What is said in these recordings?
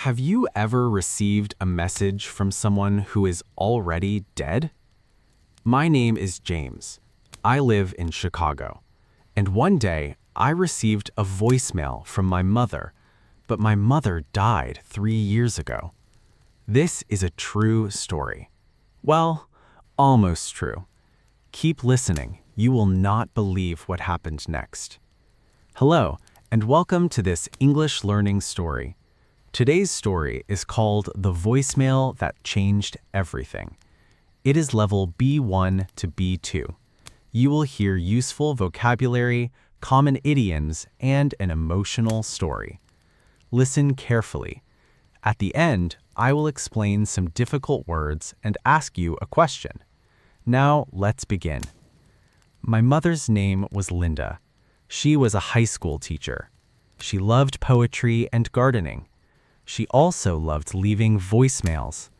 Have you ever received a message from someone who is already dead? My name is James. I live in Chicago. And one day, I received a voicemail from my mother, but my mother died 3 years ago. This is a true story. Well, almost true. Keep listening. You will not believe what happened next. Hello, and welcome to this English learning story. Today's story is called The Voicemail That Changed Everything. It is level B1 to B2. You will hear useful vocabulary, common idioms, and an emotional story. Listen carefully. At the end, I will explain some difficult words and ask you a question. Now, let's begin. My mother's name was Linda. She was a high school teacher. She loved poetry and gardening. She also loved leaving voicemails.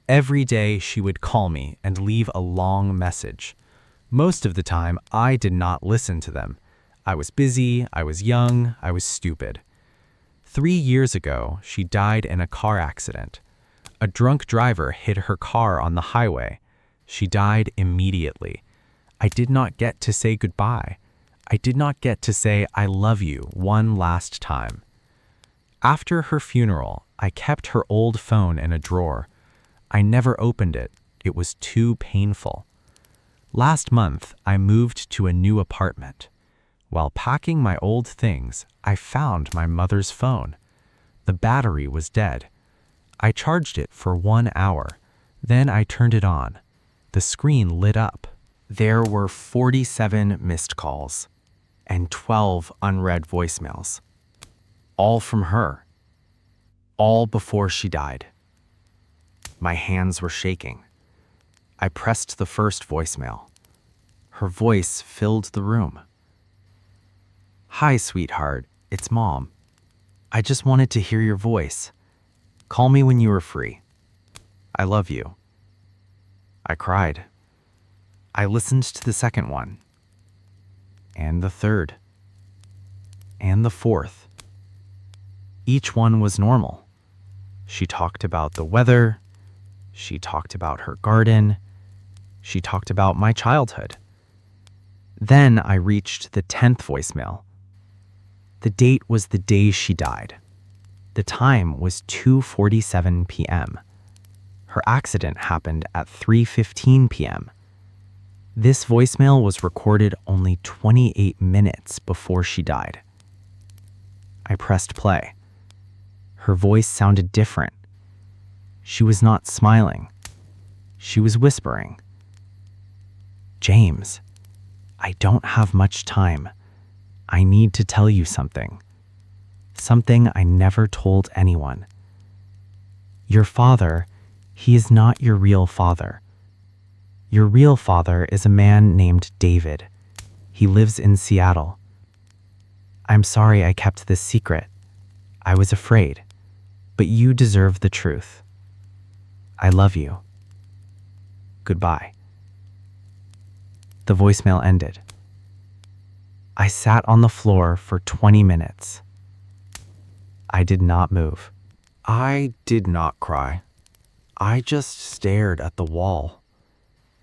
Every day she would call me and leave a long message. Most of the time, I did not listen to them. I was busy, I was young, I was stupid. 3 years ago, she died in a car accident. A drunk driver hit her car on the highway. She died immediately. I did not get to say goodbye. I did not get to say I love you one last time. After her funeral, I kept her old phone in a drawer. I never opened it. It was too painful. Last month, I moved to a new apartment. While packing my old things, I found my mother's phone. The battery was dead. I charged it for 1 hour. Then I turned it on. The screen lit up. There were 47 missed calls and 12 unread voicemails. All from her. All before she died. My hands were shaking. I pressed the first voicemail. Her voice filled the room. "Hi, sweetheart. It's Mom. I just wanted to hear your voice. Call me when you are free. I love you." I cried. I listened to the second one. And the third. And the fourth. Each one was normal. She talked about the weather. She talked about her garden. She talked about my childhood. Then I reached the 10th voicemail. The date was the day she died. The time was 2:47 p.m. Her accident happened at 3:15 p.m. This voicemail was recorded only 28 minutes before she died. I pressed play. Her voice sounded different. She was not smiling. She was whispering. "James, I don't have much time. I need to tell you something. Something I never told anyone. Your father, he is not your real father. Your real father is a man named David. He lives in Seattle. I'm sorry I kept this secret. I was afraid. But you deserve the truth. I love you. Goodbye." The voicemail ended. I sat on the floor for 20 minutes. I did not move. I did not cry. I just stared at the wall.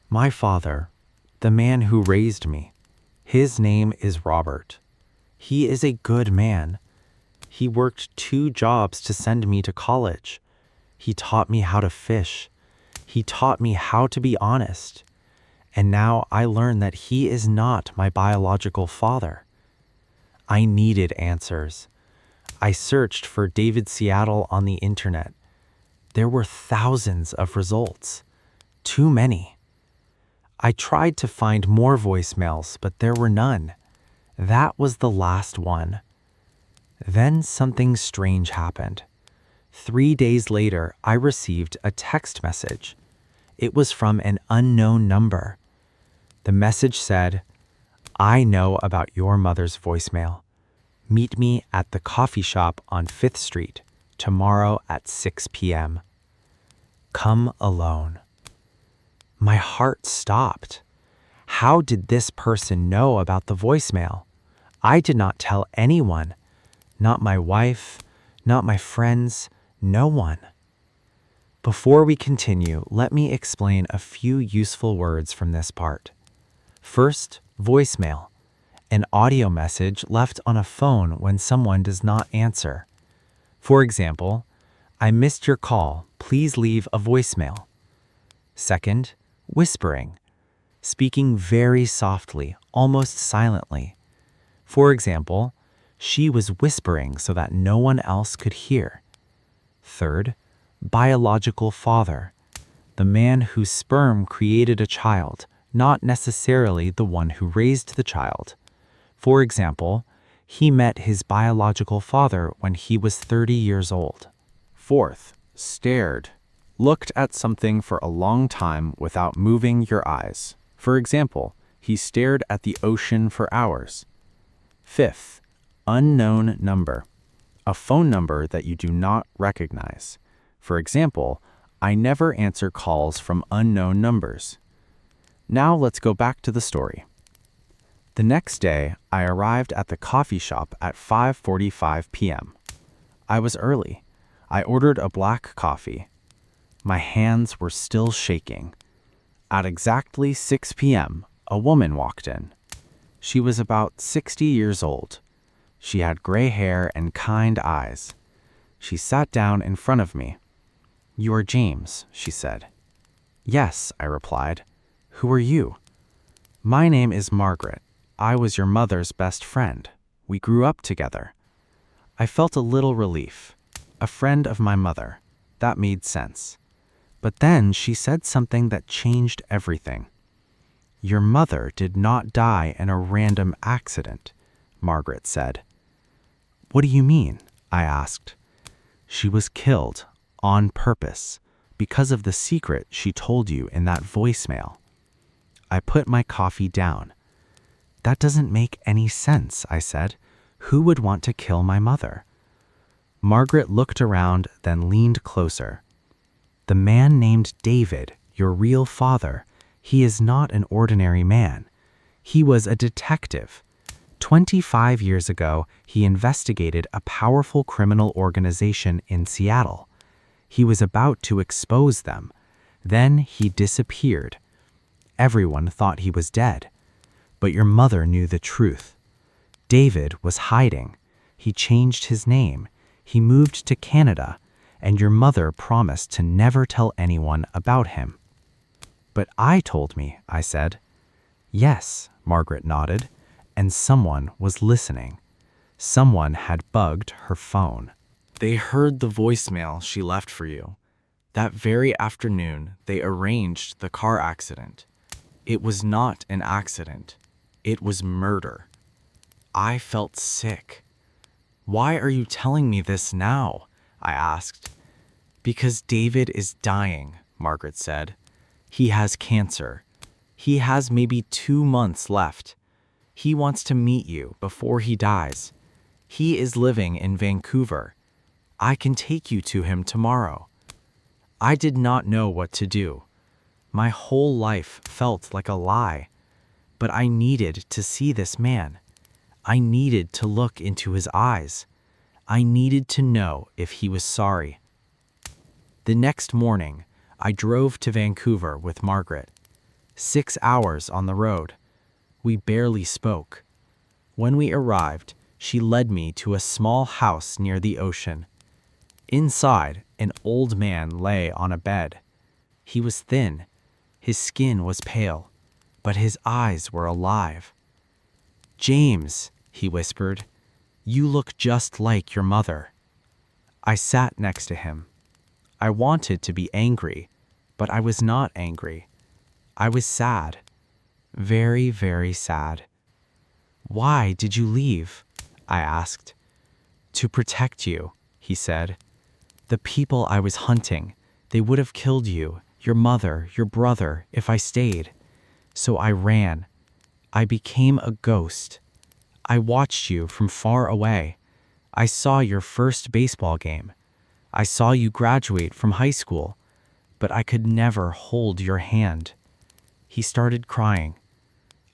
My father, the man who raised me, his name is Robert. He is a good man. He worked 2 jobs to send me to college. He taught me how to fish. He taught me how to be honest. And now I learn that he is not my biological father. I needed answers. I searched for David Seattle on the internet. There were thousands of results. Too many. I tried to find more voicemails, but there were none. That was the last one. Then something strange happened. 3 days later, I received a text message. It was from an unknown number. The message said, "I know about your mother's voicemail. Meet me at the coffee shop on 5th Street tomorrow at 6 p.m. Come alone." My heart stopped. How did this person know about the voicemail? I did not tell anyone. Not my wife, not my friends, No one. Before we continue, let me explain a few useful words from this part. First, voicemail, an audio message left on a phone when someone does not answer. For example, I missed your call, please leave a voicemail. Second, whispering, speaking very softly, almost silently. For example, she was whispering so that no one else could hear. Third, biological father, the man whose sperm created a child, not necessarily the one who raised the child. For example, he met his biological father when he was 30 years old. Fourth, stared, looked at something for a long time without moving your eyes. For example, he stared at the ocean for hours. Fifth, unknown number, a phone number that you do not recognize. For example, I never answer calls from unknown numbers. Now let's go back to the story. The next day, I arrived at the coffee shop at 5:45 p.m. I was early. I ordered a black coffee. My hands were still shaking. At exactly 6 p.m., a woman walked in. She was about 60 years old. She had gray hair and kind eyes. She sat down in front of me. "You are James," she said. "Yes," I replied. "Who are you?" "My name is Margaret. I was your mother's best friend. We grew up together." I felt a little relief. A friend of my mother. That made sense. But then she said something that changed everything. "Your mother did not die in a random accident," Margaret said. "What do you mean?" I asked. "She was killed on purpose because of the secret she told you in that voicemail." I put my coffee down. "That doesn't make any sense," I said. "Who would want to kill my mother?" Margaret looked around, then leaned closer. "The man named David, your real father, he is not an ordinary man. He was a detective. 25 years ago, he investigated a powerful criminal organization in Seattle. He was about to expose them. Then he disappeared. Everyone thought he was dead. But your mother knew the truth. David was hiding. He changed his name. He moved to Canada, and your mother promised to never tell anyone about him." "But I told me," I said. "Yes," Margaret nodded, "and someone was listening. Someone had bugged her phone. They heard the voicemail she left for you. That very afternoon, they arranged the car accident. It was not an accident. It was murder." I felt sick. "Why are you telling me this now?" I asked. "Because David is dying," Margaret said. "He has cancer. He has maybe 2 months left. He wants to meet you before he dies. He is living in Vancouver. I can take you to him tomorrow." I did not know what to do. My whole life felt like a lie. But I needed to see this man. I needed to look into his eyes. I needed to know if he was sorry. The next morning, I drove to Vancouver with Margaret. 6 hours on the road. We barely spoke. When we arrived, she led me to a small house near the ocean. Inside, an old man lay on a bed. He was thin. His skin was pale, but his eyes were alive. "James," he whispered, "you look just like your mother." I sat next to him. I wanted to be angry, but I was not angry. I was sad. Very, very sad. "Why did you leave?" I asked. "To protect you," he said. "The people I was hunting, they would have killed you, your mother, your brother, if I stayed. So I ran. I became a ghost. I watched you from far away. I saw your first baseball game. I saw you graduate from high school, but I could never hold your hand." He started crying.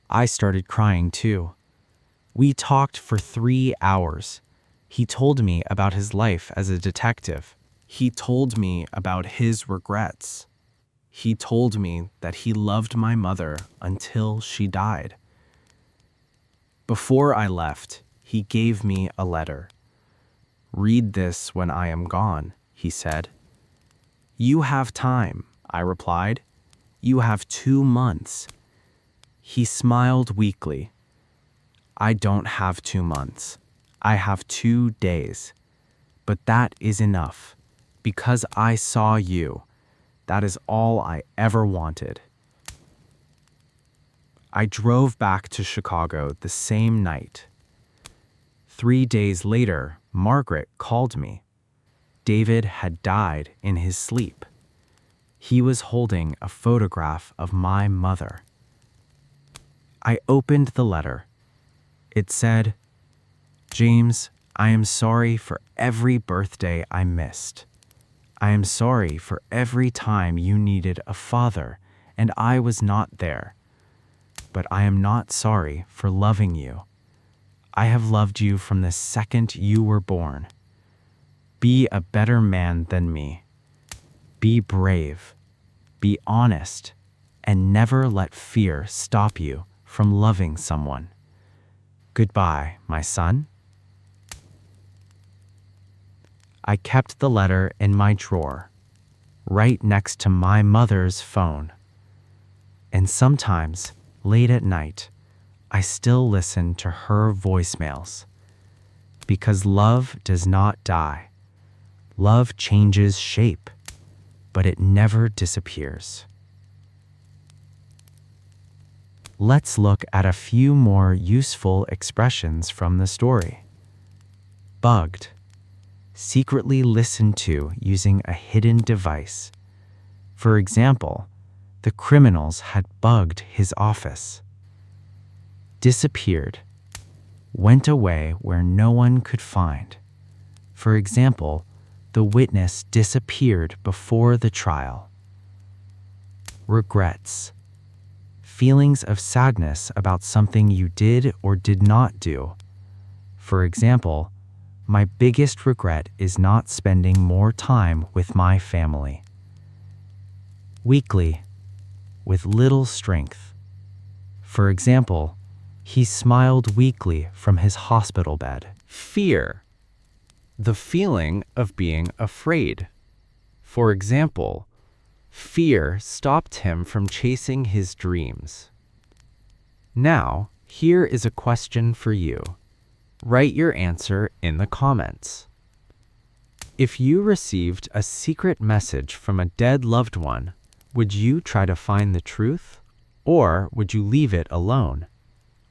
I started crying too. We talked for 3 hours. He told me about his life as a detective. He told me about his regrets. He told me that he loved my mother until she died. Before I left, he gave me a letter. "Read this when I am gone," he said. "You have time," I replied. "You have 2 months." He smiled weakly. "I don't have 2 months. I have 2 days. But that is enough. Because I saw you. That is all I ever wanted." I drove back to Chicago the same night. 3 days later, Margaret called me. David had died in his sleep. He was holding a photograph of my mother. I opened the letter. It said, "James, I am sorry for every birthday I missed. I am sorry for every time you needed a father and I was not there. But I am not sorry for loving you. I have loved you from the second you were born. Be a better man than me. Be brave. Be honest. And never let fear stop you from loving someone. Goodbye, my son." I kept the letter in my drawer, right next to my mother's phone. And sometimes, late at night, I still listen to her voicemails. Because love does not die. Love changes shape, but it never disappears. Let's look at a few more useful expressions from the story. Bugged. Secretly listened to using a hidden device. For example, the criminals had bugged his office. Disappeared. Went away where no one could find. For example, the witness disappeared before the trial. Regrets. Feelings of sadness about something you did or did not do. For example, my biggest regret is not spending more time with my family. Weakly, with little strength. For example, he smiled weakly from his hospital bed. Fear, the feeling of being afraid. For example, fear stopped him from chasing his dreams. Now, here is a question for you. Write your answer in the comments. If you received a secret message from a dead loved one, would you try to find the truth, or would you leave it alone?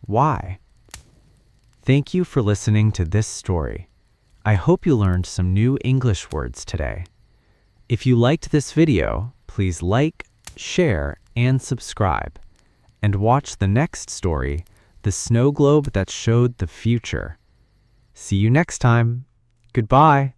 Why? Thank you for listening to this story. I hope you learned some new English words today. If you liked this video, please like, share, and subscribe. And watch the next story, The Snow Globe That Showed the Future. See you next time. Goodbye.